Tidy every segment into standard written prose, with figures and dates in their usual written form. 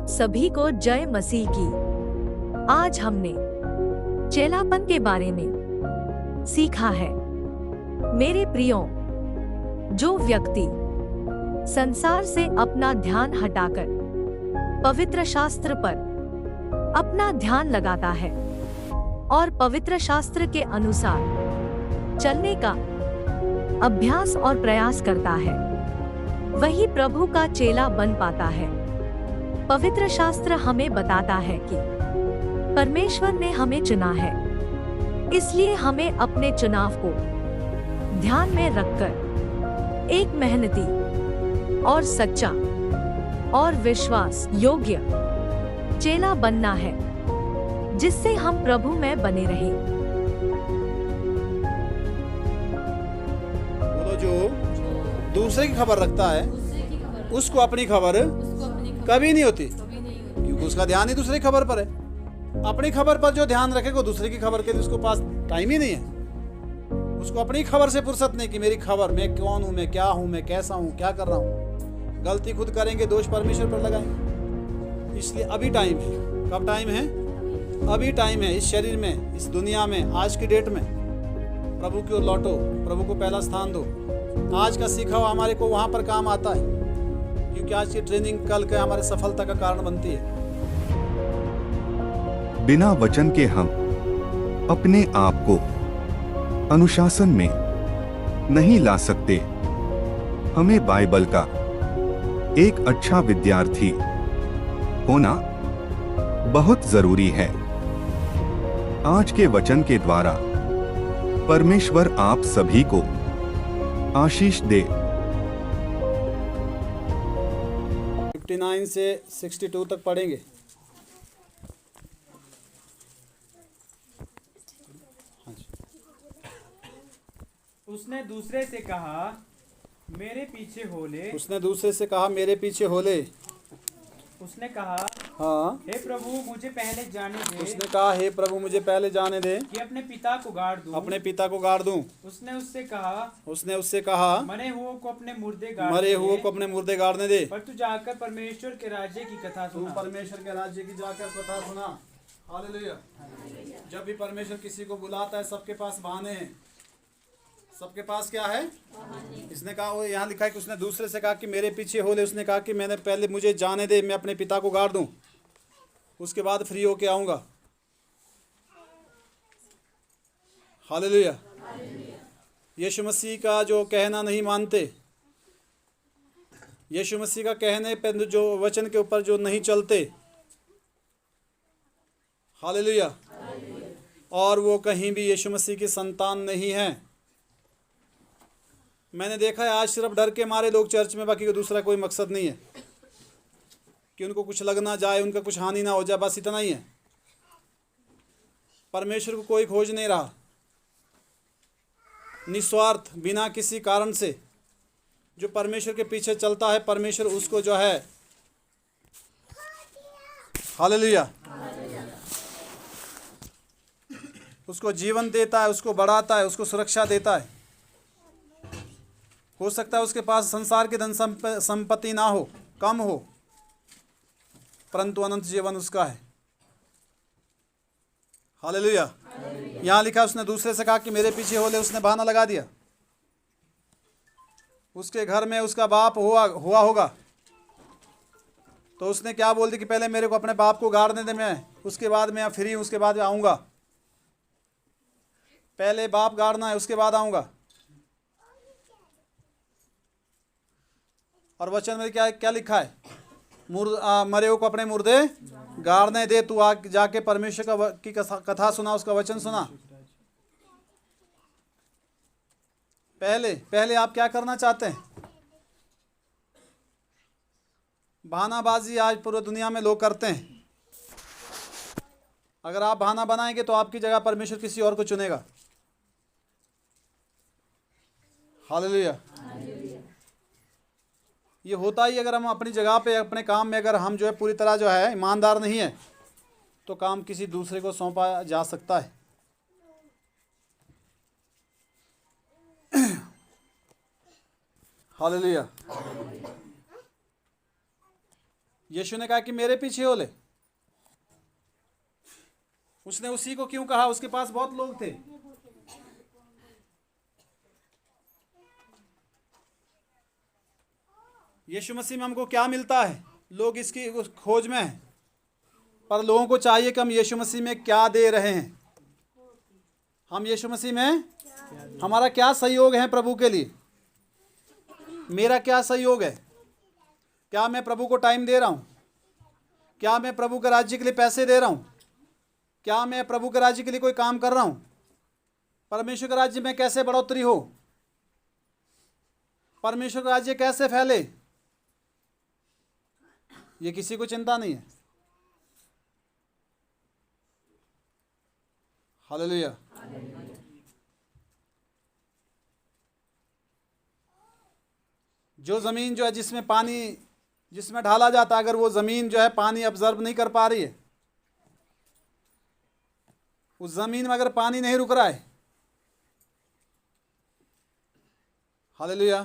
आप सभी को जय मसीह की। आज हमने चेलापन के बारे में सीखा है। मेरे प्रियो, जो व्यक्ति संसार से अपना ध्यान हटाकर पवित्र शास्त्र पर अपना ध्यान लगाता है और पवित्र शास्त्र के अनुसार चलने का अभ्यास और प्रयास करता है, वही प्रभु का चेला बन पाता है। पवित्र शास्त्र हमें बताता है कि परमेश्वर ने हमें चुना है, इसलिए हमें अपने चुनाव को ध्यान में रखकर एक मेहनती और सच्चा और विश्वास योग्य चेला बनना है, जिससे हम प्रभु में बने रहें। बोलो, जो दूसरे की खबर रखता है उसको अपनी खबर कभी नहीं होती, क्योंकि उसका ध्यान ही दूसरी खबर पर है। अपनी खबर पर जो ध्यान रखेगा दूसरे की खबर के लिए उसको पास टाइम ही नहीं है। उसको अपनी खबर से फुर्सत नहीं कि मेरी खबर, मैं कौन हूँ, मैं क्या हूँ, मैं कैसा हूँ, क्या कर रहा हूँ। गलती खुद करेंगे, दोष परमेश्वर पर लगाएंगे। इसलिए अभी टाइम है। कब टाइम है? अभी टाइम है। इस शरीर में, इस दुनिया में, आज की डेट में प्रभु की ओर लौटो, प्रभु को पहला स्थान दो। आज का सीखा हुआ हमारे को वहाँ पर काम आता है, क्योंकि आज की ट्रेनिंग कल के हमारे सफलता का कारण बनती है। बिना वचन के हम अपने आप को अनुशासन में नहीं ला सकते। हमें बाइबल का एक अच्छा विद्यार्थी होना बहुत जरूरी है। आज के वचन के द्वारा परमेश्वर आप सभी को आशीष दे। 59 से 62 तक पढ़ेंगे। उसने दूसरे से कहा, मेरे पीछे हो ले। उसने दूसरे से कहा, मेरे पीछे हो ले। उसने कहा, हाँ। हे प्रभु, मुझे पहले जाने दे। उसने कहा, हे प्रभु, मुझे पहले जाने दे कि अपने पिता को गाड़ दूं। अपने पिता को गाड़ दूं। उसने उससे कहा, मरे हुओं को अपने मुर्दे गाड़ने दे। पर तू जाकर परमेश्वर के राज्य की कथा तू सुना। परमेश्वर के राज्य की जाकर कथा सुना। हालेलुया। जब भी परमेश्वर किसी को बुलाता है, सबके पास बहाने हैं। सबके पास क्या है? इसने कहा, वो यहाँ लिखा है कि उसने दूसरे से कहा कि मेरे पीछे हो ले। उसने कहा कि मैंने पहले मुझे जाने दे, मैं अपने पिता को गाड़ दूं, उसके बाद फ्री होके आऊंगा। हालेलुया। यीशु मसीह का जो कहना नहीं मानते, यीशु मसीह का कहने पे जो वचन के ऊपर जो नहीं चलते, हालेलुया, और वो कहीं भी यीशु मसीह की संतान नहीं है। मैंने देखा है आज सिर्फ डर के मारे लोग चर्च में, बाकी को दूसरा कोई मकसद नहीं है कि उनको कुछ लग ना जाए, उनका कुछ हानि ना हो जाए, बस इतना ही है। परमेश्वर को कोई खोज नहीं रहा। निस्वार्थ, बिना किसी कारण से जो परमेश्वर के पीछे चलता है, परमेश्वर उसको जो है, हालेलुया, उसको जीवन देता है, उसको बढ़ाता है, उसको सुरक्षा देता है। हो सकता है उसके पास संसार की धन संपत्ति ना हो, कम हो, परंतु अनंत जीवन उसका है। हालेलुया। यहाँ लिखा, उसने दूसरे से कहा कि मेरे पीछे हो ले। उसने बहाना लगा दिया। उसके घर में उसका बाप हुआ होगा, तो उसने क्या बोल दिया कि पहले मेरे को अपने बाप को गाड़ने दे, मैं उसके बाद मैं फ्री हूँ, उसके बाद आऊँगा। पहले बाप गाड़ना है, उसके बाद आऊँगा। और वचन में क्या लिखा है? मरे हुओं को अपने मुर्दे गाड़ने दे। तू जाके परमेश्वर की कथा सुना, उसका वचन सुना। पहले आप क्या करना चाहते हैं? बहानाबाजी आज पूरी दुनिया में लोग करते हैं। अगर आप बहाना बनाएंगे तो आपकी जगह परमेश्वर किसी और को चुनेगा। हालेलुया। ये होता ही, अगर हम अपनी जगह पे, अपने काम में अगर हम जो है पूरी तरह जो है ईमानदार नहीं है, तो काम किसी दूसरे को सौंपा जा सकता है। हालेलुया। यीशु ने कहा कि मेरे पीछे हो ले। उसने उसी को क्यों कहा? उसके पास बहुत लोग थे। यीशु मसीह में हमको क्या मिलता है? लोग इसकी खोज में हैं, पर लोगों को चाहिए कि हम यीशु मसीह में क्या दे रहे हैं। हम यीशु मसीह में हमारा क्या सहयोग है प्रभु के लिए? मेरा क्या सहयोग है? क्या मैं प्रभु को टाइम दे रहा हूँ? क्या मैं प्रभु के राज्य के लिए पैसे दे रहा हूँ? क्या मैं प्रभु के राज्य के लिए कोई काम कर रहा हूँ? परमेश्वर के राज्य में कैसे बढ़ोतरी हो? परमेश्वर का राज्य कैसे फैले? ये किसी को चिंता नहीं है। हालेलुया। जो ज़मीन जो है जिसमें ढाला जाता है, अगर वो ज़मीन जो है पानी अब्जर्व नहीं कर पा रही है, उस ज़मीन में अगर पानी नहीं रुक रहा है, हालेलुया,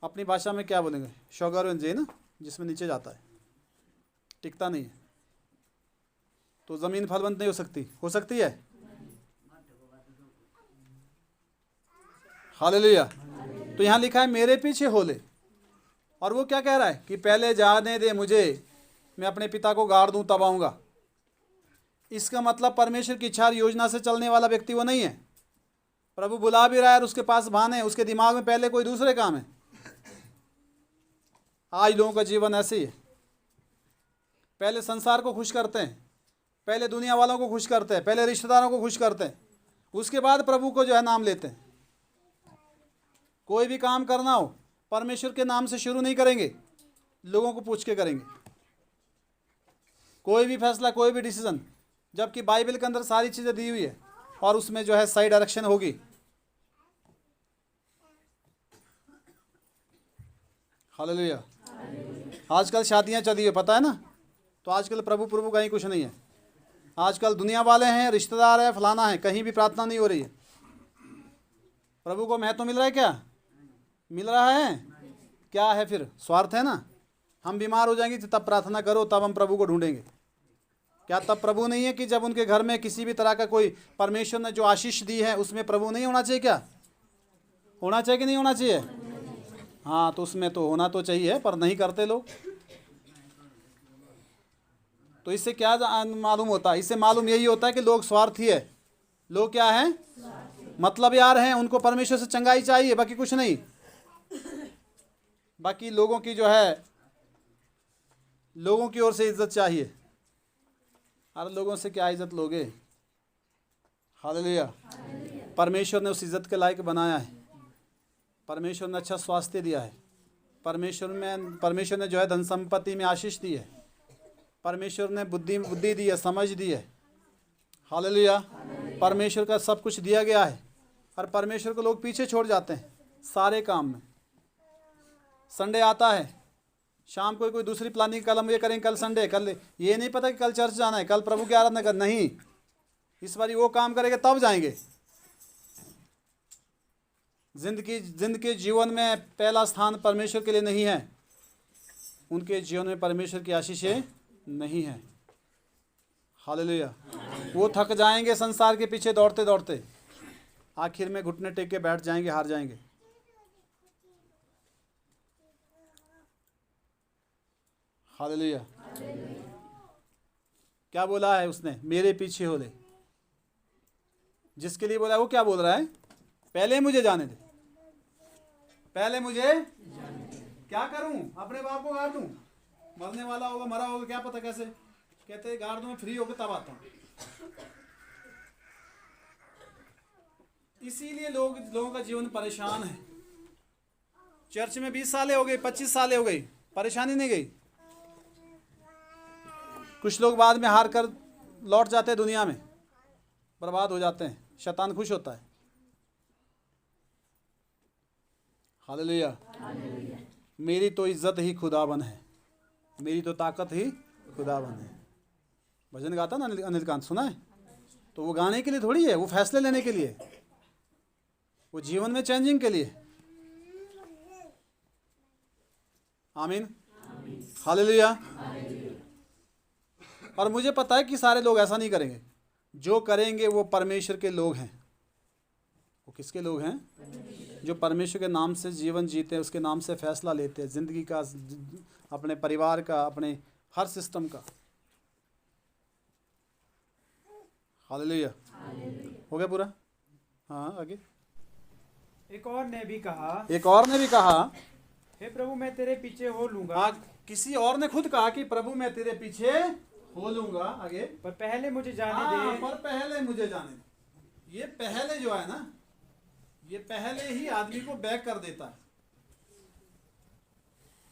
अपनी भाषा में क्या बोलेंगे? शोगर जी ना, जिसमें नीचे जाता है, टिकता नहीं है, तो ज़मीन फलवंत नहीं हो सकती है। हालेलुया। तो यहाँ लिखा है मेरे पीछे हो ले, और वो क्या कह रहा है कि पहले जाने दे मुझे, मैं अपने पिता को गाड़ दूं तब आऊँगा। इसका मतलब परमेश्वर की इच्छा योजना से चलने वाला व्यक्ति वो नहीं है। प्रभु बुला भी रहा है और उसके पास बहाने, उसके दिमाग में पहले कोई दूसरे काम है। आज लोगों का जीवन ऐसे ही है, पहले संसार को खुश करते हैं, पहले दुनिया वालों को खुश करते हैं, पहले रिश्तेदारों को खुश करते हैं, उसके बाद प्रभु को जो है नाम लेते हैं। कोई भी काम करना हो परमेश्वर के नाम से शुरू नहीं करेंगे, लोगों को पूछ के करेंगे। कोई भी फैसला, कोई भी डिसीजन, जबकि बाइबल के अंदर सारी चीज़ें दी हुई है और उसमें जो है सही डायरेक्शन होगी। हालेलुया। आजकल शादियां चली है, पता है ना? तो आजकल प्रभु कहीं कुछ नहीं है। आजकल दुनिया वाले हैं, रिश्तेदार है, फलाना है, कहीं भी प्रार्थना नहीं हो रही है। प्रभु को महत्व मिल रहा है क्या? मिल रहा है क्या? है फिर स्वार्थ है ना। हम बीमार हो जाएंगे तो तब प्रार्थना करो, तब हम प्रभु को ढूंढेंगे। क्या तब प्रभु नहीं है कि जब उनके घर में किसी भी तरह का कोई परमेश्वर ने जो आशीष दी है उसमें प्रभु नहीं होना चाहिए? क्या होना चाहिए कि नहीं होना चाहिए? हाँ, तो उसमें तो होना तो चाहिए, पर नहीं करते लोग। तो इससे क्या मालूम होता है? इससे मालूम यही होता है कि लोग स्वार्थी है। लोग क्या हैं? मतलब यार हैं, उनको परमेश्वर से चंगाई चाहिए, बाकी कुछ नहीं। बाकी लोगों की जो है, लोगों की ओर से इज्जत चाहिए। अरे लोगों से क्या इज्जत लोगे? हालेलुया। परमेश्वर ने उस इज्जत के लायक बनाया है। परमेश्वर ने अच्छा स्वास्थ्य दिया है। परमेश्वर ने जो है धन संपत्ति में आशीष दी है। परमेश्वर ने बुद्धि दी है, समझ दी है। हालेलुया। परमेश्वर का सब कुछ दिया गया है, और परमेश्वर को लोग पीछे छोड़ जाते हैं सारे काम में। संडे आता है, शाम को कोई दूसरी प्लानिंग, कल हम ये करेंगे, कल संडे, कल ये नहीं पता कि कल चर्च जाना है, कल प्रभु की आराधना करना। नहीं, इस बार वो काम करेंगे तब जाएंगे। जिंदगी जीवन में पहला स्थान परमेश्वर के लिए नहीं है। उनके जीवन में परमेश्वर की आशीषें नहीं है। हालेलुया। वो थक जाएंगे संसार के पीछे दौड़ते दौड़ते, आखिर में घुटने टेक के बैठ जाएंगे, हार जाएंगे। हालेलुया। क्या बोला है उसने? मेरे पीछे हो ले। जिसके लिए बोला वो क्या बोल रहा है? पहले मुझे जाने दे, पहले मुझे क्या करूं? अपने बाप को गाड़ दूं? मरने वाला होगा, मरा होगा, क्या पता कैसे? कहते गाड़ दूं, मैं फ्री होकर तब आता हूं। इसीलिए लोगों का जीवन परेशान है। चर्च में 20 सालें हो गई, 25 सालें हो गई, परेशानी नहीं गई। कुछ लोग बाद में हार कर लौट जाते हैं, दुनिया में बर्बाद हो जाते हैं, शैतान खुश होता है। हालेलुया। मेरी तो इज्जत ही खुदावन है, मेरी तो ताकत ही खुदावन है। भजन गाता ना अनिल कांत, सुना है? तो वो गाने के लिए थोड़ी है, वो फैसले लेने के लिए, वो जीवन में चेंजिंग के लिए। आमीन। हालेलुया। और मुझे पता है कि सारे लोग ऐसा नहीं करेंगे। जो करेंगे वो परमेश्वर के लोग हैं। वो किसके लोग हैं? जो परमेश्वर के नाम से जीवन जीते हैं, उसके नाम से फैसला लेते हैं, ज़िंदगी का, अपने परिवार का, अपने हर सिस्टम का। हालेलुया। हो गया पूरा? हाँ, आगे। एक और ने भी कहा, एक और ने भी कहा, हे प्रभु मैं तेरे पीछे हो लूंगा, हाँ, किसी और ने खुद कहा कि प्रभु मैं तेरे पीछे हो लूंगा। आगे। पर पहले मुझे जाने हाँ, दे। पर पहले मुझे जाने दे। ये पहले जो है ना, ये पहले ही आदमी को बैक कर देता है।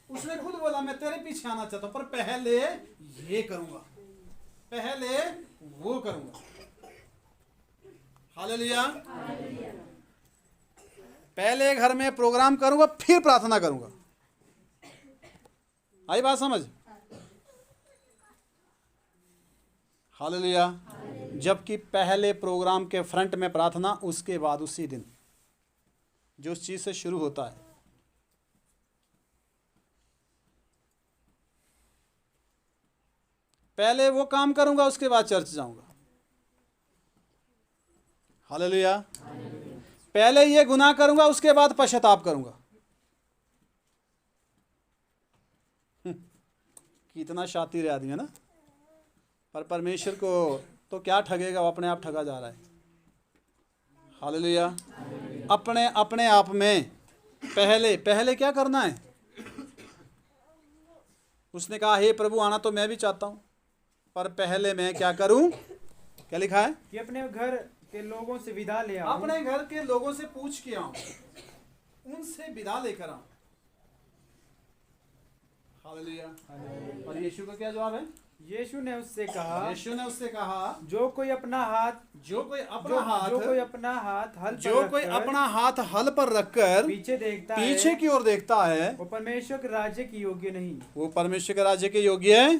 उसने खुद बोला मैं तेरे पीछे आना चाहता हूं, पर पहले ये करूंगा, पहले वो करूंगा। हालेलुया। पहले घर में प्रोग्राम करूंगा, फिर प्रार्थना करूंगा। आई बात समझ? हालेलुया। जबकि पहले प्रोग्राम के फ्रंट में प्रार्थना, उसके बाद उसी दिन जो उस चीज से शुरू होता है। पहले वो काम करूंगा, उसके बाद चर्च जाऊंगा। हालेलुया। पहले ये गुनाह करूंगा, उसके बाद पश्चाताप करूंगा। कितना शातिर आदमी है ना। पर परमेश्वर को तो क्या ठगेगा, वो अपने आप ठगा जा रहा है। हालेलुया। अपने अपने आप में पहले क्या करना है? उसने कहा हे प्रभु आना तो मैं भी चाहता हूं, पर पहले मैं क्या करूं? क्या लिखा है? कि अपने घर के लोगों से विदा ले आऊं। अपने घर के लोगों से पूछ के आऊं, उनसे विदा लेकर आऊं। हालेलुया। और यीशु का क्या जवाब है? यीशु ने उससे कहा, यीशु ने उससे कहा, जो कोई अपना हाथ जो कोई अपना जो हाथ कोई अपना हाथ हल पर जो कोई रखकर अपना हाथ हल पर रखकर पीछे देखता पीछे है, की ओर देखता है, वो परमेश्वर के राज्य की योग्य नहीं। वो परमेश्वर के राज्य के योग्य है।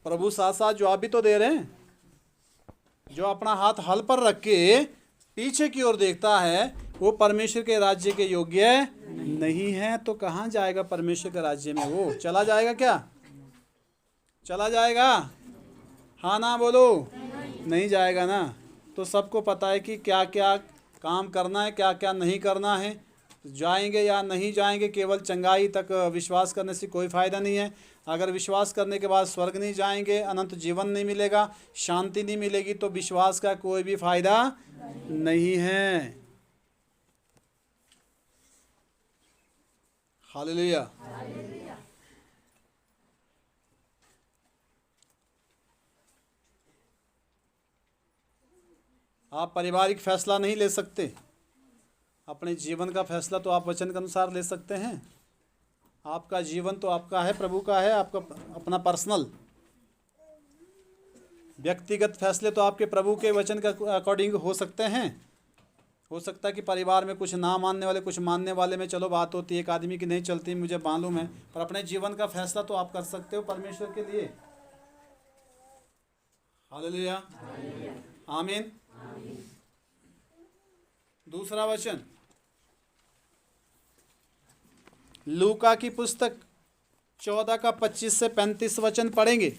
प्रभु साथ साथ जवाब भी तो दे रहे हैं। जो अपना हाथ हल पर रख के पीछे की ओर देखता है, वो परमेश्वर के राज्य के योग्य नहीं है। तो कहाँ जाएगा परमेश्वर के राज्य में? वो चला जाएगा क्या? चला जाएगा? हाँ ना बोलो। नहीं जाएगा ना। तो सबको पता है कि क्या क्या काम करना है, क्या क्या नहीं करना है। जाएंगे या नहीं जाएंगे, केवल चंगाई तक विश्वास करने से कोई फ़ायदा नहीं है। अगर विश्वास करने के बाद स्वर्ग नहीं जाएंगे, अनंत जीवन नहीं मिलेगा, शांति नहीं मिलेगी, तो विश्वास का कोई भी फायदा नहीं है। हालेलुया। आप पारिवारिक फैसला नहीं ले सकते। अपने जीवन का फैसला तो आप वचन के अनुसार ले सकते हैं। आपका जीवन तो आपका है, प्रभु का है, आपका अपना पर्सनल व्यक्तिगत फैसले तो आपके प्रभु के वचन के अकॉर्डिंग हो सकते हैं। हो सकता है कि परिवार में कुछ ना मानने वाले, कुछ मानने वाले में चलो बात होती है, एक आदमी की नहीं चलती, मुझे मालूम है, पर अपने जीवन का फैसला तो आप कर सकते हो परमेश्वर के लिए। हालेलुया। आमीन। दूसरा वचन लूका की पुस्तक 14 का 25 से 35 वचन पढ़ेंगे।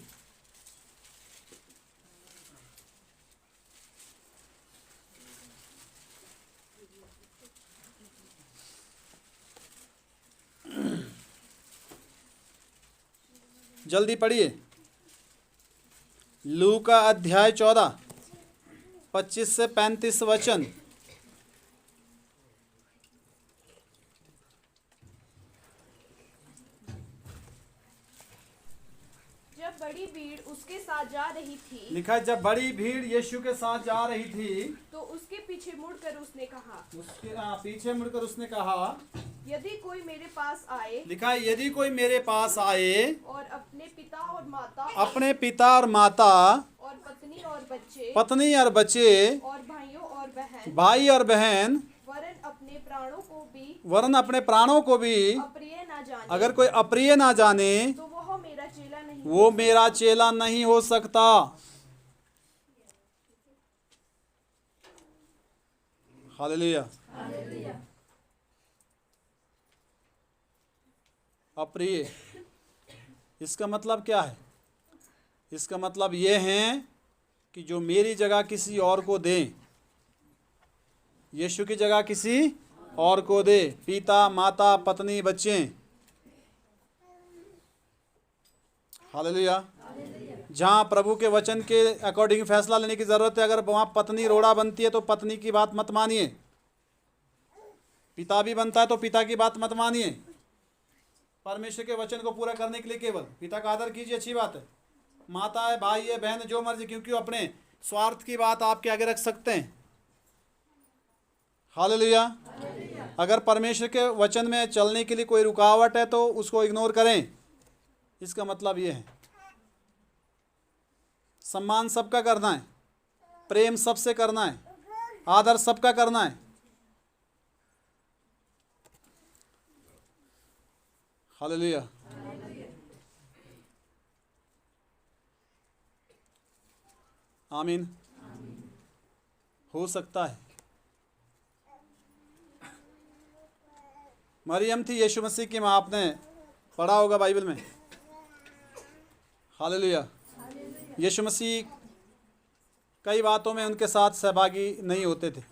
जल्दी पढ़िए। लूका अध्याय 14 25 से 35 वचन। जब बड़ी भीड़ उसके साथ जा रही थी, लिखा है जब बड़ी भीड़ यीशु के साथ जा रही थी, तो उसके पीछे मुड़कर उसने कहा, उसके पीछे मुड़कर उसने कहा, यदि कोई मेरे पास आए लिखा है यदि कोई मेरे पास आए और अपने पिता और माता अपने पिता और माता और पत्नी और बच्चे पत्नी और बच्चे और भाइयों और बहन भाई और बहन वरन अपने प्राणों को भी अप्रिय ना जाने, अगर कोई अप्रिय ना जाने तो वह मेरा चेला नहीं वो मेरा चेला नहीं हो सकता। हालेलुया। अप्रिय। इसका मतलब क्या है? इसका मतलब ये है कि जो मेरी जगह किसी और को दे, यीशु की जगह किसी और को दे, पिता, माता, पत्नी, बच्चे, हालेलुया। जहाँ प्रभु के वचन के अकॉर्डिंग फैसला लेने की ज़रूरत है, अगर वहाँ पत्नी रोड़ा बनती है तो पत्नी की बात मत मानिए, पिता भी बनता है तो पिता की बात मत मानिए। परमेश्वर के वचन को पूरा करने के लिए केवल पिता का आदर कीजिए, अच्छी बात है। माता है, भाई है, बहन है, जो मर्जी, क्योंकि वो अपने स्वार्थ की बात आपके आगे रख सकते हैं। हालेलुया। अगर परमेश्वर के वचन में चलने के लिए कोई रुकावट है तो उसको इग्नोर करें। इसका मतलब ये है सम्मान सबका करना है, प्रेम सबसे करना है, आदर सबका करना है। हालेलुया। आमीन। हो सकता है मरियम थी यीशु मसीह की माँ, आपने पढ़ा होगा बाइबल में। हालेलुया। यीशु मसीह कई बातों में उनके साथ सहभागी नहीं होते थे।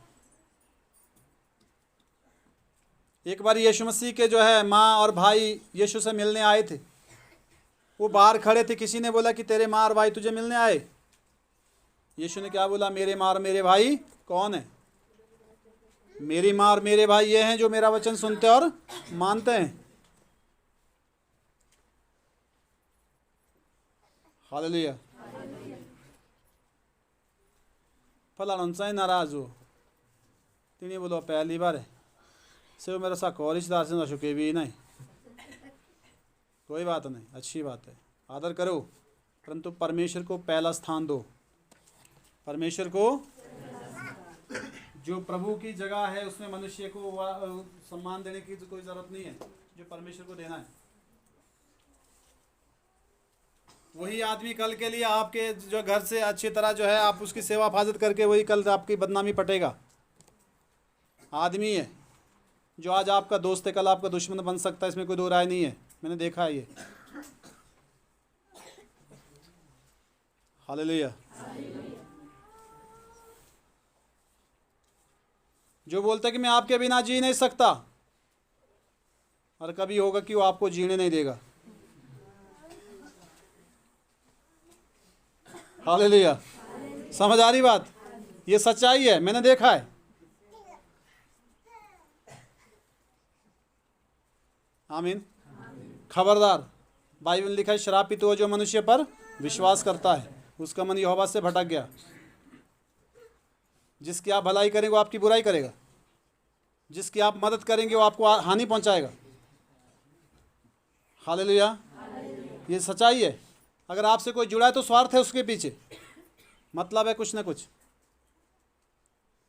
एक बार यीशु मसीह के जो है माँ और भाई यीशु से मिलने आए थे। वो बाहर खड़े थे, किसी ने बोला कि तेरे माँ और भाई तुझे मिलने आए। यीशु ने क्या बोला? मेरे माँ और मेरे भाई कौन है? मेरी माँ और मेरे भाई ये हैं जो मेरा वचन सुनते और मानते हैं। हालेलुया। फलाना से नाराज हो तिनी बोलो पहली बार है से मेरा सा कॉलेजदार से चुके भी नहीं, कोई बात नहीं, अच्छी बात है, आदर करो, परंतु परमेश्वर को पहला स्थान दो। परमेश्वर को, जो प्रभु की जगह है उसमें मनुष्य को सम्मान देने की कोई ज़रूरत नहीं है। जो परमेश्वर को देना है वही आदमी कल के लिए आपके जो घर से अच्छी तरह जो है आप उसकी सेवा हिफाजत करके वही कल आपकी बदनामी पटेगा। आदमी है जो आज आपका दोस्त है कल आपका दुश्मन बन सकता है, इसमें कोई दो राय नहीं है, मैंने देखा है ये। हालेलुया। जो बोलता है कि मैं आपके बिना जी नहीं सकता, और कभी होगा कि वो आपको जीने नहीं देगा। हालेलुया। समझ आ रही बात? ये सच्चाई है, मैंने देखा है। आमीन। खबरदार, बाइबल में लिखा है श्रापित हो जो मनुष्य पर विश्वास करता है, उसका मन यहोवा से भटक गया। जिसकी आप भलाई करेंगे वो आपकी बुराई करेगा, जिसकी आप मदद करेंगे वो आपको हानि पहुंचाएगा। हालेलुया। ये सच्चाई है। अगर आपसे कोई जुड़ा है तो स्वार्थ है उसके पीछे, मतलब है कुछ ना कुछ।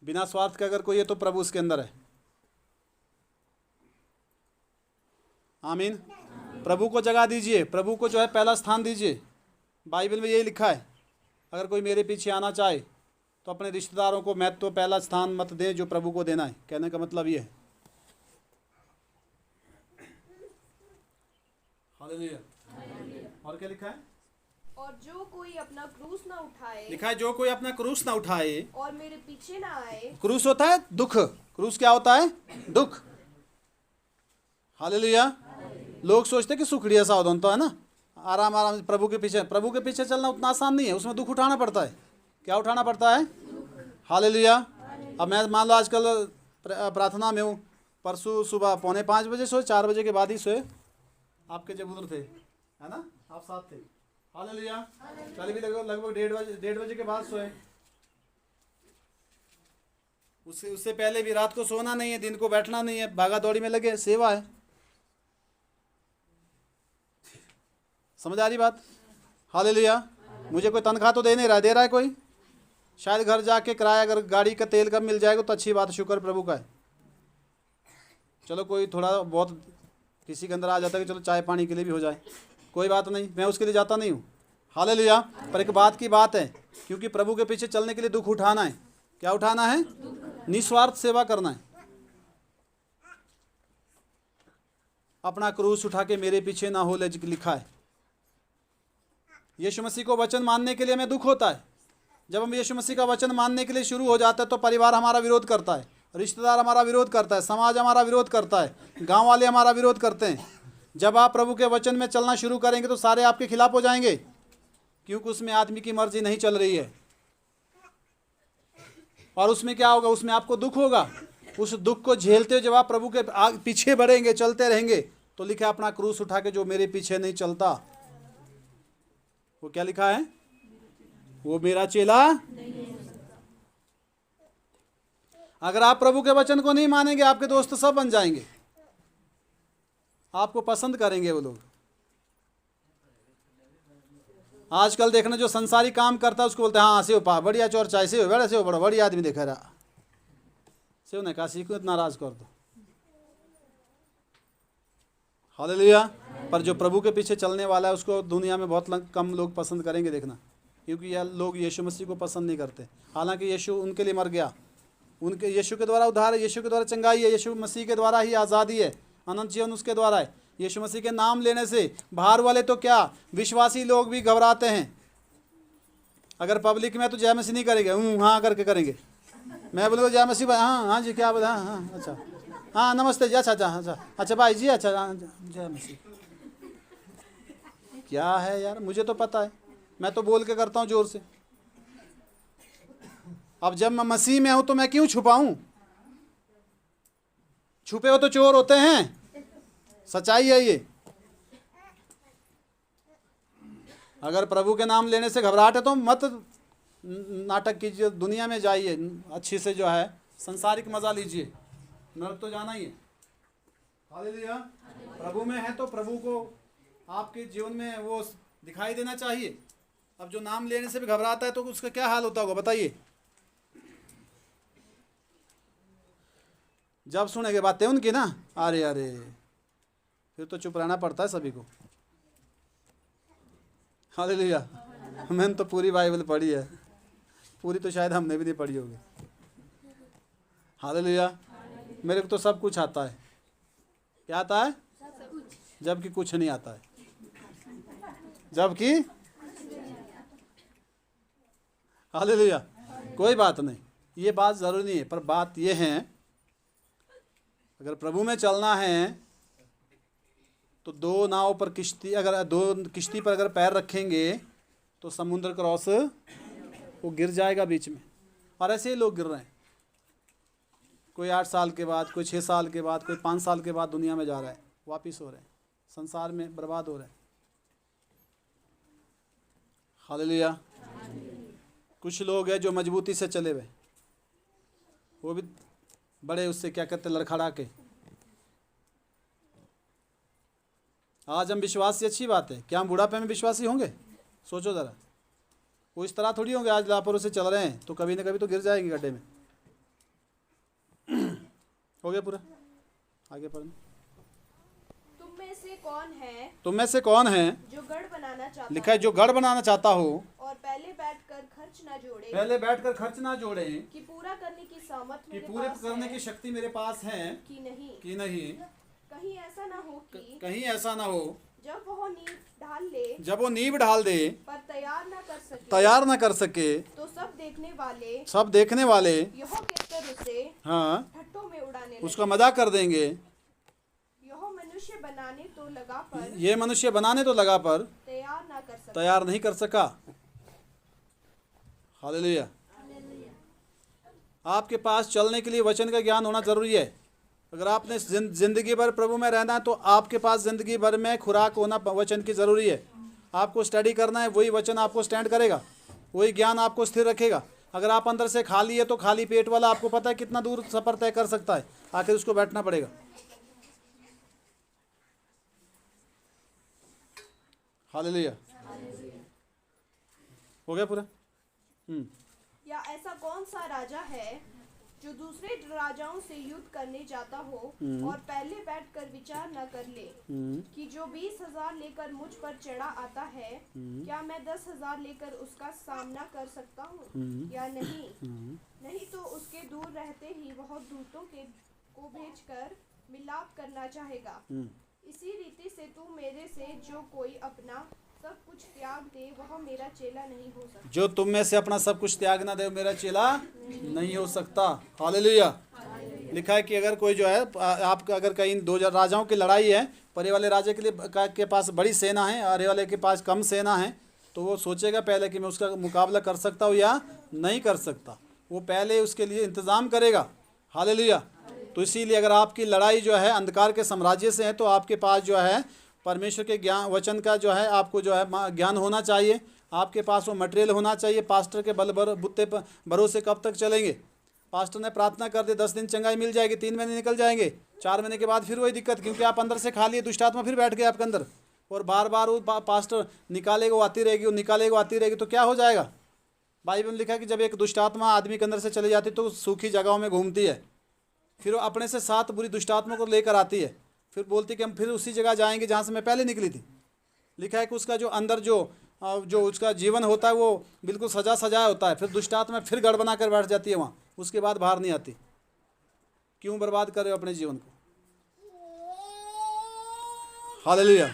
बिना स्वार्थ के अगर कोई है तो प्रभु उसके अंदर है। आमीन। प्रभु को जगह दीजिए, प्रभु को जो है पहला स्थान दीजिए। बाइबल में यही लिखा है, अगर कोई मेरे पीछे आना चाहे तो अपने रिश्तेदारों को महत्व पहला स्थान मत दे जो प्रभु को देना है। कहने का मतलब ये है। हालेलुया। और क्या लिखा है? और जो कोई अपना क्रूस ना उठाए, लिखा है जो कोई अपना क्रूस ना उठाए और मेरे पीछे ना आए। क्रूस होता है दुख। क्रूस क्या होता है? दुख। हालेलुया। लोग सोचते कि सुखड़िया सा होता है ना, आराम आराम से प्रभु के पीछे चलना उतना आसान नहीं है, उसमें दुख उठाना पड़ता है। क्या उठाना पड़ता है? हालेलुया। अब मैं मान लो आजकल प्रार्थना में हूँ, परसों सुबह 4:45 बजे सोए, 4 बजे के बाद ही सोए। आपके जब उधर थे, है ना, आप साथ थे। हालेलुया। कल भी लगभग 1:30 बजे के बाद सोए। उससे पहले भी रात को सोना नहीं है, दिन को बैठना नहीं है, भागा दौड़ी में लगे, सेवा है। समझ आ रही बात? हालेलुया। मुझे कोई तनख्वाह तो दे नहीं रहा, दे रहा है कोई? शायद घर जाके किराया अगर गाड़ी का तेल कब मिल जाएगा तो अच्छी बात, शुक्र प्रभु का है। चलो कोई थोड़ा बहुत किसी के अंदर आ जाता है कि चलो चाय पानी के लिए भी हो जाए, कोई बात नहीं, मैं उसके लिए जाता नहीं हूँ। हालेलुया। पर एक बात की बात है, क्योंकि प्रभु के पीछे चलने के लिए दुख उठाना है। क्या उठाना है? निस्वार्थ सेवा करना है। अपना क्रूस उठा के मेरे पीछे ना हो लिखा है। यीशु मसीह को वचन मानने के लिए हमें दुख होता है। जब हम यीशु मसीह का वचन मानने के लिए शुरू हो जाते हैं तो परिवार हमारा विरोध करता है, रिश्तेदार हमारा विरोध करता है, समाज हमारा विरोध करता है, गांव वाले हमारा विरोध करते हैं। जब आप प्रभु के वचन में चलना शुरू करेंगे तो सारे आपके खिलाफ हो जाएंगे, क्योंकि उसमें आदमी की मर्जी नहीं चल रही है। और उसमें क्या होगा? उसमें आपको दुख होगा। उस दुख को झेलते हुए जब आप प्रभु के पीछे बढ़ेंगे, चलते रहेंगे, तो लिखा है अपना क्रूस उठा के जो मेरे पीछे नहीं चलता, वो क्या लिखा है? वो मेरा चेला नहीं। अगर आप प्रभु के वचन को नहीं मानेंगे, आपके दोस्त सब बन जाएंगे, आपको पसंद करेंगे वो लोग। आजकल देखना, जो संसारी काम करता है उसको बोलते हैं हाँ से हो बढ़िया चोर चाय से हो बड़ा से हो बड़ा बढ़िया आदमी देखा रहा से हो, काशी को नाराज कर दो। हालेलुया। पर जो प्रभु के पीछे चलने वाला है उसको दुनिया में बहुत कम लोग पसंद करेंगे, देखना, क्योंकि यह लोग यीशु मसीह को पसंद नहीं करते। हालांकि यीशु उनके लिए मर गया, उनके यीशु के द्वारा उद्धार है, यीशु के द्वारा चंगाई है, यीशु मसीह के द्वारा ही आज़ादी है, अनंत जीवन उसके द्वारा है। यीशु मसीह के नाम लेने से बाहर वाले तो क्या, विश्वासी लोग भी घबराते हैं। अगर पब्लिक में तो जय मसीह नहीं करेंगे, हाँ करके करेंगे। मैं बोलूँगा जय मसीह भाई, हाँ हाँ जी क्या बोला, हाँ हाँ अच्छा हाँ नमस्ते जी, अच्छा अच्छा अच्छा अच्छा भाई जी, अच्छा जय मसीह। क्या है यार, मुझे तो पता है, मैं तो बोल के करता हूँ जोर से। अब जब मैं मसीह में हूं तो मैं क्यों छुपाऊं? छुपे हो तो चोर होते हैं, सच्चाई है ये। अगर प्रभु के नाम लेने से घबराहट है तो मत नाटक कीजिए, दुनिया में जाइए अच्छी से, जो है संसारिक मजा लीजिए, नरक तो जाना ही है। हालेलुया। प्रभु में है तो प्रभु को आपके जीवन में वो दिखाई देना चाहिए। अब जो नाम लेने से भी घबराता है तो उसका क्या हाल होता होगा बताइए। जब सुनेंगे बातें उनकी ना, अरे अरे, फिर तो चुप रहना पड़ता है सभी को। हालेलुया। मैंने तो पूरी बाइबल पढ़ी है, पूरी तो शायद हमने भी नहीं पढ़ी होगी। हालेलुया। मेरे को तो सब कुछ आता है। क्या आता है? जबकि कुछ नहीं आता है, जबकि हालेलुया। कोई बात नहीं, ये बात ज़रूरी नहीं है, पर बात ये है, अगर प्रभु में चलना है तो दो नाव पर किश्ती, अगर दो किश्ती पर अगर पैर रखेंगे तो समुद्र क्रॉस वो गिर जाएगा बीच में। और ऐसे ही लोग गिर रहे हैं, कोई 8 साल के बाद, कोई 6 साल के बाद, कोई 5 साल के बाद दुनिया में जा रहा है, वापिस हो रहे हैं, संसार में बर्बाद हो रहे हैं। हालेलुया। कुछ लोग हैं जो मजबूती से चले हुए, वो भी बड़े उससे क्या कहते लड़खड़ा के। आज हम विश्वासी, अच्छी बात है, क्या हम बुढ़ापे में विश्वासी होंगे? सोचो ज़रा, वो इस तरह थोड़ी होंगे आज लापरों से चल रहे हैं तो कभी ना कभी तो गिर जाएंगे गड्ढे में। हो गया पूरा, आगे पढ़ना। तुम में से कौन है, तुम में से कौन है जो गढ़ बनाना चाहता लिखा है, जो गढ़ बनाना चाहता हो और पहले बैठकर खर्च ना जोड़े, पहले बैठकर खर्च ना जोड़े, कि पूरा करने की सामर्थ कि मेरे पूरे पास करने है की शक्ति मेरे पास है कि नहीं। कि नहीं। कहीं ऐसा ना हो कि कहीं ऐसा ना हो जब वह नींव ढाल ले जब वो नींव ढाल दे, पर तैयार ना कर सके तो सब देखने वाले यहोवा कहकर उसे हाँ ठट्ठों में उड़ाने उसका मजाक कर देंगे। यहोवा मनुष्य बनाने तो लगा पर ये मनुष्य बनाने तो लगा पर तैयार नहीं कर सका। हालेलुया। आपके पास चलने के लिए वचन का ज्ञान होना जरूरी है। अगर आपने जिंदगी भर प्रभु में रहना है तो आपके पास जिंदगी भर में खुराक होना वचन की ज़रूरी है। आपको स्टडी करना है, वही वचन आपको स्टैंड करेगा, वही ज्ञान आपको स्थिर रखेगा। अगर आप अंदर से खाली है तो खाली पेट वाला आपको पता है कितना दूर सफ़र तय कर सकता है, आखिर उसको बैठना पड़ेगा। हालेलुया। हो गया पूरा। या ऐसा कौन सा राजा है जो दूसरे राजाओं से युद्ध करने जाता हो और पहले बैठकर विचार न कर ले कि जो 20,000 लेकर मुझ पर चढ़ा आता है, क्या मैं 10,000 लेकर उसका सामना कर सकता हूँ या नहीं। नहीं तो उसके दूर रहते ही बहुत दूतों को भेजकर मिलाप करना चाहेगा इसी रीति से तू मेरे से जो कोई अपना सब कुछ त्याग दे वह मेरा चेला नहीं हो सकता। जो तुम में से अपना सब कुछ त्याग ना दे वो मेरा चेला नहीं हो सकता। हालेलुया। लिखा है कि अगर कोई जो है आपका अगर कहीं दो राजाओं की लड़ाई है, परे वाले राजा के लिए के पास बड़ी सेना है, अरे वाले के पास कम सेना है, तो वो सोचेगा पहले कि मैं उसका मुकाबला कर सकता हूँ या नहीं कर सकता। वो पहले उसके लिए इंतज़ाम करेगा। हालेलुया। तो इसीलिए अगर आपकी लड़ाई जो है अंधकार के साम्राज्य से है तो आपके पास जो है परमेश्वर के ज्ञान वचन का जो है आपको जो है ज्ञान होना चाहिए। आपके पास वो मटेरियल होना चाहिए। पास्टर के बल बुत्ते पर भरोसे कब तक चलेंगे? पास्टर ने प्रार्थना कर दी 10 दिन चंगाई मिल जाएगी, 3 महीने निकल जाएंगे, 4 महीने के बाद फिर वही दिक्कत, क्योंकि आप अंदर से खा लिए, दुष्ट आत्मा फिर बैठ गया आपके अंदर और बार बार वो पास्टर निकालेगा वो आती रहेगी, वो निकालेगा वो आती रहेगी, तो क्या हो जाएगा? बाइबल में लिखा है कि जब एक दुष्ट आत्मा आदमी के अंदर से चली जाती है तो सूखी जगहों में घूमती है, फिर वो अपने से 7 बुरी दुष्ट आत्मा को लेकर आती है, फिर बोलती कि हम फिर उसी जगह जाएंगे जहाँ से मैं पहले निकली थी। लिखा है कि उसका जो अंदर जो उसका जीवन होता है वो बिल्कुल सजाया होता है, फिर दुष्ट आत्मा फिर गड़ बना कर बैठ जाती है वहाँ, उसके बाद बाहर नहीं आती। क्यों बर्बाद कर रहे हो अपने जीवन को? हालेलुया।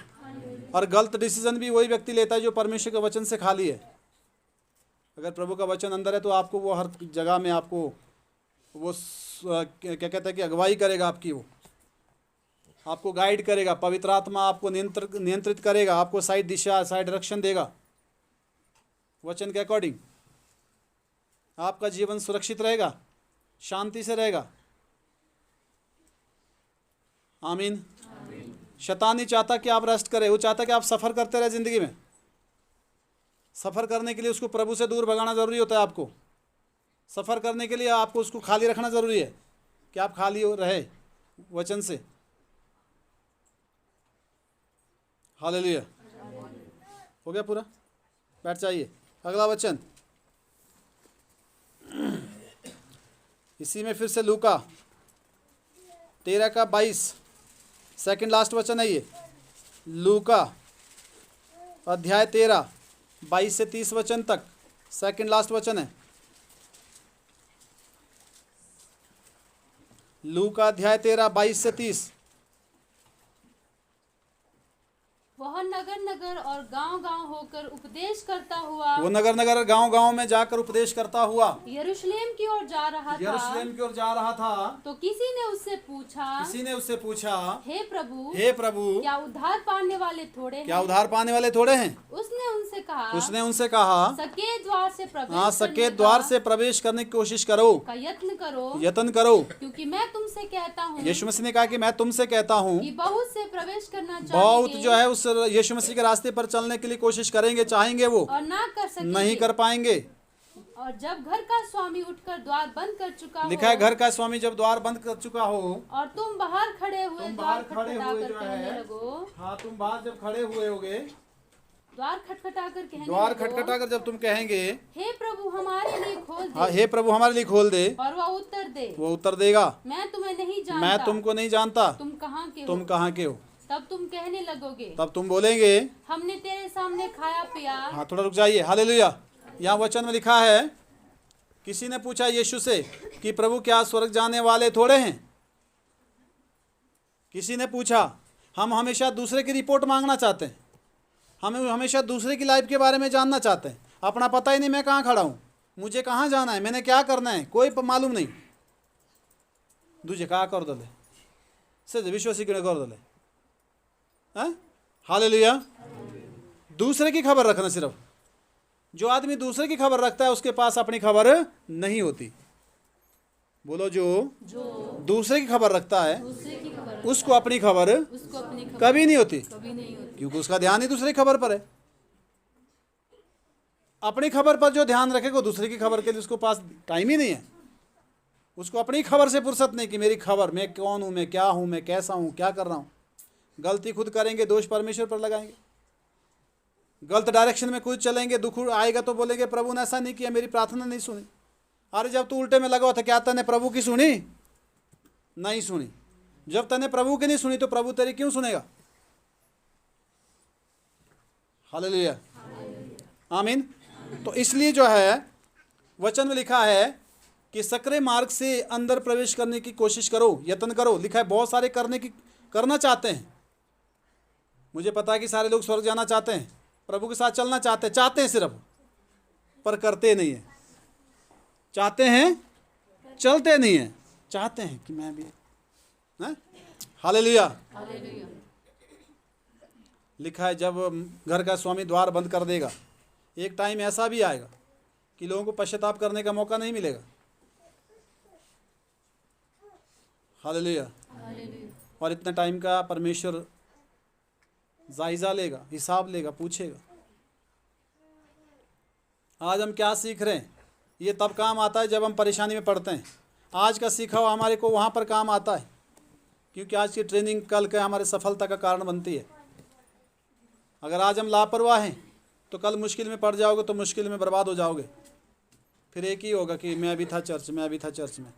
और गलत डिसीजन भी वही व्यक्ति लेता है जो परमेश्वर के वचन से खाली है। अगर प्रभु का वचन अंदर है तो आपको वो हर जगह में आपको वो क्या कहते हैं कि अगुवाई करेगा आपकी, वो आपको गाइड करेगा। पवित्र आत्मा आपको नियंत्रित करेगा, आपको सही दिशा सही डायरेक्शन देगा वचन के अकॉर्डिंग। आपका जीवन सुरक्षित रहेगा, शांति से रहेगा। आमीन। शैतान नहीं चाहता कि आप रेस्ट करें, वो चाहता कि आप सफ़र करते रहे ज़िंदगी में। सफ़र करने के लिए उसको प्रभु से दूर भगाना ज़रूरी होता है। आपको सफ़र करने के लिए आपको उसको खाली रखना ज़रूरी है कि आप खाली रहे वचन से। हालेलुया। हो गया पूरा? बैठ जाइए। अगला वचन इसी में फिर से लूका 13 का 22, सेकंड लास्ट वचन है ये। लूका अध्याय 13 22 से 30 वचन तक सेकंड लास्ट वचन है। लूका अध्याय 13 22 से 30। वह नगर नगर और गांव गांव होकर उपदेश करता हुआ, वो नगर नगर गांव गांव में जाकर उपदेश करता हुआ यरूशलेम की ओर जा रहा था। यरूशलेम की ओर जा रहा था। तो किसी ने उससे पूछा, हे प्रभु, क्या उद्धार पाने वाले थोड़े हैं? क्या उद्धार पाने वाले थोड़े हैं? उसने उनसे कहा, सके द्वार से प्रवेश करने की कोशिश करो, का यत्न करो, क्योंकि मैं तुमसे कहता हूँ, यीशु मसीह ने कहा कि मैं तुमसे कहता हूँ कि बहुत से प्रवेश करना बहुत चाहेंगे जो है उस यीशु मसीह के रास्ते पर चलने के लिए कोशिश करेंगे, चाहेंगे, वो और ना कर सकेंगे, नहीं कर पाएंगे। और जब घर का स्वामी उठकर द्वार बंद कर चुका हो, लिखा है घर का स्वामी जब द्वार बंद कर चुका हो और तुम बाहर खड़े हुए द्वार खटखटाकर जो कहने है, लगो, हाँ तुम बाहर जब खड़े हुए होगे, द्वार खटखटाकर कहने द्वार लगो, खटखटाकर जब तुम कहेंगे, हे प्रभु हमारे लिए खोल दे, हाँ हे प्रभु हमारे लिए खोल दे, और वह उत्तर दे, वो उत्तर देगा, मैं तुम्हें नहीं जानता, मैं तुमको नहीं जानता, तुम कहाँ के तुम हो? कहाँ के हो? तब तुम कहने लगोगे, तब तुम बोलेंगे, हमने तेरे सामने खाया पिया। हाँ थोड़ा रुक जाइए। हालेलुया। यहाँ वचन में लिखा है, किसी ने पूछा यीशु से कि प्रभु क्या स्वर्ग जाने वाले थोड़े हैं? किसी ने पूछा। हम हमेशा दूसरे की रिपोर्ट मांगना चाहते हैं, हम हमेशा दूसरे की लाइफ के बारे में जानना चाहते हैं। अपना पता ही नहीं मैं कहाँ खड़ा हूँ, मुझे कहाँ जाना है, मैंने क्या करना है, कोई मालूम नहीं। दूजे कहा कर दले से विश्वासी कर दले। हालेलुया। दूसरे की खबर रखना। सिर्फ जो आदमी दूसरे की खबर रखता है उसके पास अपनी खबर नहीं होती। बोलो, जो दूसरे की खबर रखता है उसको अपनी खबर कभी नहीं होती, क्योंकि उसका ध्यान ही दूसरे की खबर पर है। अपनी खबर पर जो ध्यान रखेगा दूसरे की खबर के लिए उसको पास टाइम ही नहीं है। उसको अपनी खबर से फुर्सत नहीं कि मेरी खबर, मैं कौन हूँ, मैं क्या हूँ, मैं कैसा हूँ, क्या कर रहा हूँ। गलती खुद करेंगे, दोष परमेश्वर पर लगाएंगे। गलत डायरेक्शन में कुछ चलेंगे, दुख आएगा तो बोलेंगे प्रभु ने ऐसा नहीं किया, मेरी प्रार्थना नहीं सुनी। अरे जब तू उल्टे में लगा था, क्या तने प्रभु की सुनी? नहीं सुनी। जब तने प्रभु की नहीं सुनी तो प्रभु तेरी क्यों सुनेगा? हालेलुया, आमीन। तो इसलिए जो है वचन में लिखा है कि सकरे मार्ग से अंदर प्रवेश करने की कोशिश करो, यत्न करो। लिखा है बहुत सारे करना चाहते हैं मुझे पता है कि सारे लोग स्वर्ग जाना चाहते हैं, प्रभु के साथ चलना चाहते हैं सिर्फ, पर करते नहीं है। चाहते हैं, चलते नहीं है। चाहते हैं कि मैं भी, हालेलुया। लिखा है जब घर का स्वामी द्वार बंद कर देगा, एक टाइम ऐसा भी आएगा कि लोगों को पश्चाताप करने का मौका नहीं मिलेगा। हालेलुया। और इतना टाइम का परमेश्वर जायजा लेगा, हिसाब लेगा, पूछेगा। आज हम क्या सीख रहे हैं, ये तब काम आता है जब हम परेशानी में पड़ते हैं। आज का सीखा हुआ हमारे को वहाँ पर काम आता है, क्योंकि आज की ट्रेनिंग कल के हमारे सफलता का कारण बनती है। अगर आज हम लापरवाह हैं तो कल मुश्किल में पड़ जाओगे, तो मुश्किल में बर्बाद हो जाओगे। फिर एक ही होगा कि मैं भी था चर्च में।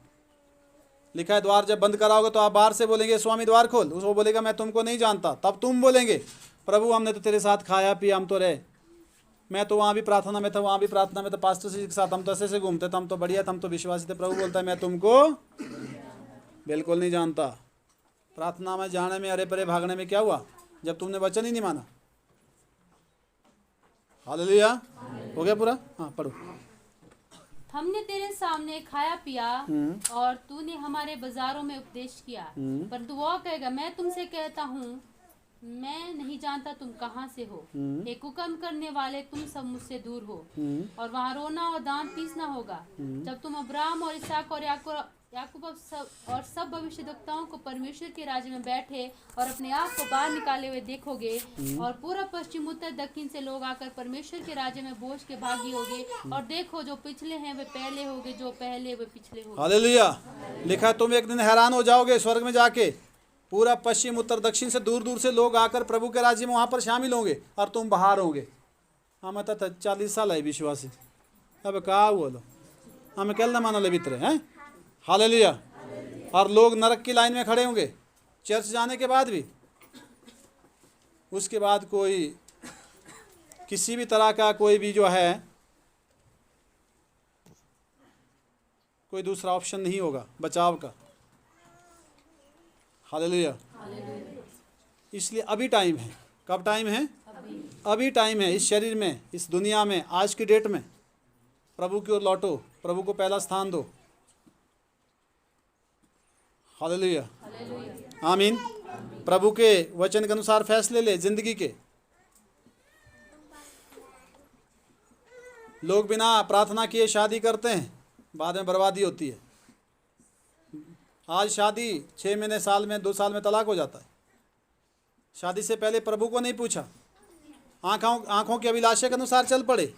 लिखा है द्वार जब बंद कराओगे तो आप बाहर से बोलेंगे स्वामी द्वार खोल, उसको बोलेगा मैं तुमको नहीं जानता। तब तुम बोलेंगे प्रभु हमने तो तेरे साथ खाया पिया, हम तो रहे, मैं तो वहाँ भी प्रार्थना में था, वहाँ भी प्रार्थना में था, पास्टर जी के साथ हम तो ऐसे से घूमते थे, हम तो बढ़िया थे, हम तो विश्वासी थे। प्रभु बोलता है मैं तुमको बिल्कुल नहीं जानता। प्रार्थना में जाने में, अरे परे भागने में क्या हुआ जब तुमने वचन ही नहीं माना। हालेलुया। हो गया पूरा? हाँ पढ़ो। हमने तेरे सामने खाया पिया और तूने हमारे बाजारों में उपदेश किया, परंतु वो कहेगा मैं तुमसे कहता हूँ मैं नहीं जानता तुम कहाँ से हो। एक हुक्म करने वाले तुम सब मुझसे दूर हो। और वहाँ रोना और दांत पीसना होगा जब तुम अब्राहम और इसहाक और याकूब और सब भविष्यद्वक्ताओं को परमेश्वर के राज्य में बैठे और अपने आप को बाहर निकाले हुए देखोगे। और पूरा पश्चिम उत्तर दक्षिण से लोग आकर परमेश्वर के राज्य में बोझ के भागी होगे। और देखो जो पिछले हैं वे पहले होंगे, जो पहले वे पिछले होंगे। हालेलुया। लिखा तुम एक दिन हैरान हो जाओगे स्वर्ग में जाके, पूरा पश्चिम उत्तर दक्षिण से दूर दूर से लोग आकर प्रभु के राज्य में वहाँ पर शामिल होंगे और तुम बाहर होंगे। हमें तो 40 साल है विश्वासी, अब कहा बोलो हमें कल न मानो ले भीतर हैं। हालेलुया। और लोग नरक की लाइन में खड़े होंगे चर्च जाने के बाद भी। उसके बाद कोई किसी भी तरह का कोई भी जो है कोई दूसरा ऑप्शन नहीं होगा बचाव का। हालेलुया। इसलिए अभी टाइम है। कब टाइम है? अभी टाइम है। इस शरीर में, इस दुनिया में, आज की डेट में प्रभु की ओर लौटो, प्रभु को पहला स्थान दो। हालेलुया। आमीन। प्रभु के वचन के अनुसार फैसले ले जिंदगी के। लोग बिना प्रार्थना किए शादी करते हैं, बाद में बर्बादी होती है। आज शादी 6 महीने, साल में, 2 साल में तलाक हो जाता है। शादी से पहले प्रभु को नहीं पूछा, आंखों की अभिलाषा के अनुसार चल पड़े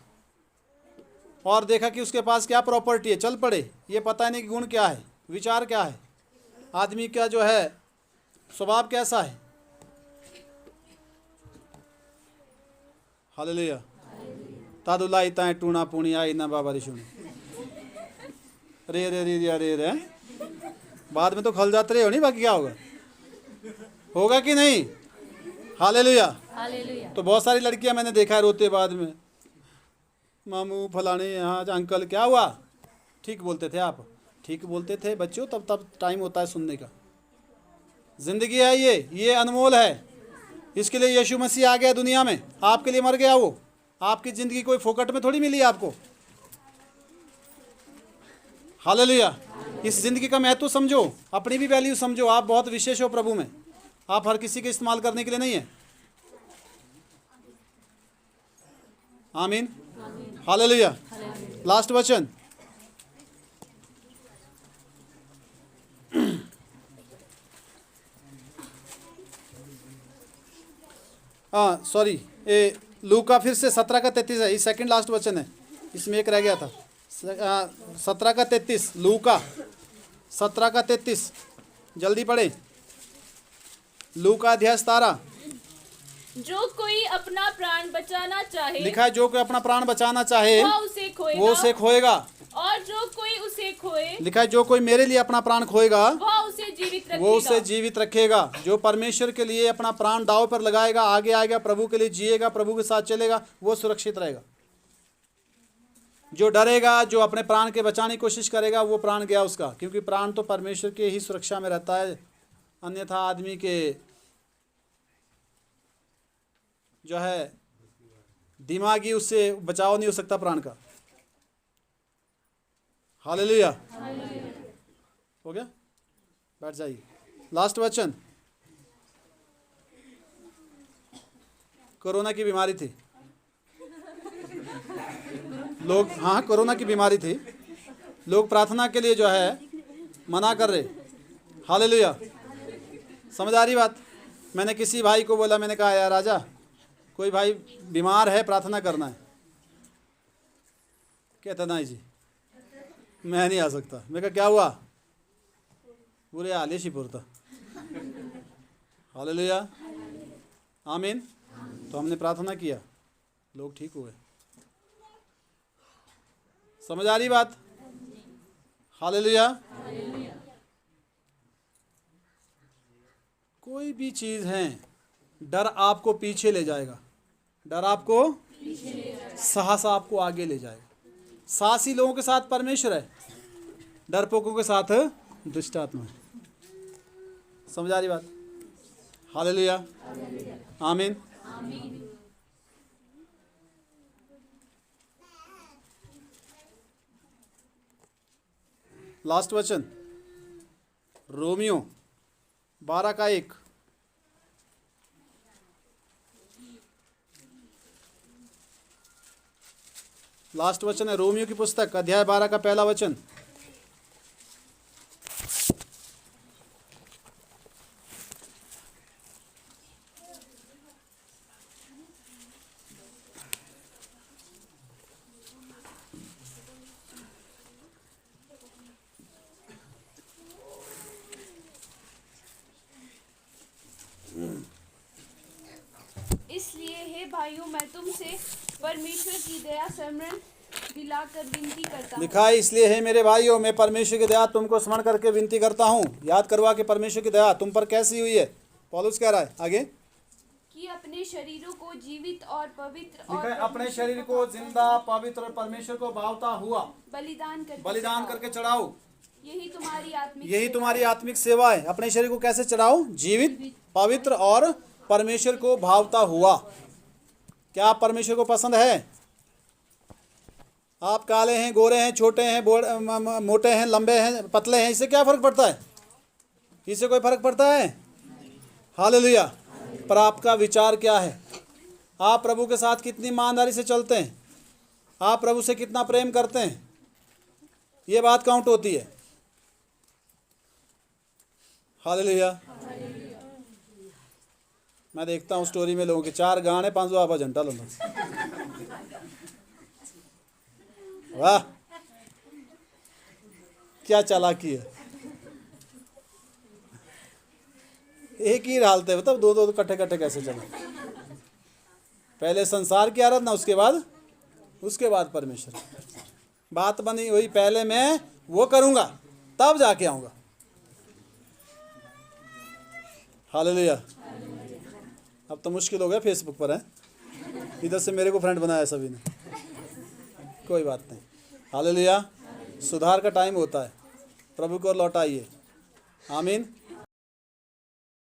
और देखा कि उसके पास क्या प्रॉपर्टी है, चल पड़े। ये पता नहीं कि गुण क्या है, विचार क्या है, आदमी का जो है स्वभाव कैसा है। हालेलुया। तादुलाई ताए टूना पुणी आई ना बाबा रिशुनी रे रे रे रे रे। बाद में तो खल जाते रहे हो, नहीं बाकी क्या होगा, होगा कि नहीं? हालेलुया। तो बहुत सारी लड़कियां मैंने देखा है रोते बाद में, मामू फलाने यहाँ अंकल क्या हुआ। ठीक बोलते थे आप, ठीक बोलते थे बच्चों, तब टाइम होता है सुनने का। जिंदगी है ये अनमोल है। इसके लिए यीशु मसीह आ गया दुनिया में, आपके लिए मर गया वो। आपकी ज़िंदगी कोई फोकट में थोड़ी मिली आपको। हालेलुया। इस ज़िंदगी का महत्व समझो, अपनी भी वैल्यू समझो। आप बहुत विशेष हो प्रभु में, आप हर किसी के इस्तेमाल करने के लिए नहीं है। आमीन। हालेलुया। लास्ट वचन, सॉरी, लूका फिर से 17 का 33 है, ये सेकंड लास्ट वचन है, इसमें एक रह गया था। 17 का 33, लूका 17 का 33, जल्दी पढ़े। लूका अध्याय 17। जो कोई अपना प्राण बचाना चाहे, लिखा है जो कोई अपना प्राण बचाना चाहे वह उसे खोएगा, वो उसे खोएगा। और जो कोई उसे खोए, लिखा है जो कोई मेरे लिए अपना प्राण खोएगा वह उसे जीवित रखेगा। वो उसे जीवित रखेगा। जो परमेश्वर के लिए अपना प्राण दांव पर लगाएगा, आगे आएगा, प्रभु के लिए जिएगा, प्रभु के साथ चलेगा, वो सुरक्षित रहेगा। जो डरेगा, जो अपने प्राण के बचाने की कोशिश करेगा, वो प्राण गया उसका, क्योंकि प्राण तो परमेश्वर के ही सुरक्षा में रहता है। अन्यथा आदमी के जो है दिमागी, उससे बचाव नहीं हो सकता प्राण का। हालेलुया। हो गया, बैठ जाइए। लास्ट वचन, कोरोना की बीमारी थी लोग, हाँ कोरोना की बीमारी थी, लोग प्रार्थना के लिए जो है मना कर रहे। हालेलुया। समझ आ रही बात? मैंने किसी भाई को बोला, मैंने कहा यार राजा, कोई भाई बीमार है, प्रार्थना करना है। कहता नहीं जी मैं नहीं आ सकता। मैं कहा क्या हुआ? बुरे हाल है शिपुरता। हालेलुया, आमीन। तो हमने प्रार्थना किया, लोग ठीक हुए। समझ आ रही बात? हालेलुया। कोई भी चीज़ है, डर आपको पीछे ले जाएगा, डर आपको साहस आपको आगे ले जाएगा। साहसी लोगों के साथ परमेश्वर है, डरपोकों के साथ दुष्ट आत्मा है। समझ आ रही बात? हालेलुया, आमीन। लास्ट वचन, रोमियो 12:1। लास्ट वचन है रोमियो की पुस्तक, अध्याय 12 का पहला वचन। इसलिए हे भाइयों, मैं तुमसे परमेश्वर की दया स्मरण दिलाकर विनती करता हूँ। लिखा है, इसलिए है मेरे भाइयों, मैं परमेश्वर की दया तुमको स्मरण करके विनती करता हूँ। याद करवा कि परमेश्वर की दया तुम पर कैसी हुई है। पौलुस कह रहा है आगे कि अपने शरीरों को जीवित और पवित्र लिखा है, और अपने शरीर को जिंदा, पवित्र और परमेश्वर को भावता हुआ बलिदान बलिदान करके चढ़ाओ। यही तुम्हारी आत्मिक यही सेवा तुम्हारी है। आत्मिक सेवा है। अपने शरीर को कैसे चढ़ाओ? जीवित, पवित्र और परमेश्वर को भावता हुआ। क्या आप परमेश्वर को पसंद है? आप काले हैं, गोरे हैं, छोटे हैं, मोटे हैं, लंबे हैं, पतले हैं, इससे क्या फर्क पड़ता है? इससे कोई फर्क पड़ता है? हालेलुया। पर आपका विचार क्या है? आप प्रभु के साथ कितनी ईमानदारी से चलते हैं? आप प्रभु से कितना प्रेम करते हैं? ये बात काउंट होती है। हालेलुया। मैं देखता हूँ स्टोरी में लोगों के 4 गाने 5 आवा झंटा लो। वाह क्या चालाकी है। एक ही हालत है, मतलब दो इकट्ठे कैसे चले? पहले संसार की आराधना, उसके बाद परमेश्वर। बात बनी हुई, पहले मैं वो करूंगा तब जाके आऊंगा। हालेलुया। अब तो मुश्किल हो गया, फेसबुक पर है, इधर से मेरे को फ्रेंड बनाया सभी ने। कोई बात नहीं। हालेलुया। सुधार का टाइम होता है, प्रभु को लौटाइए। आमीन।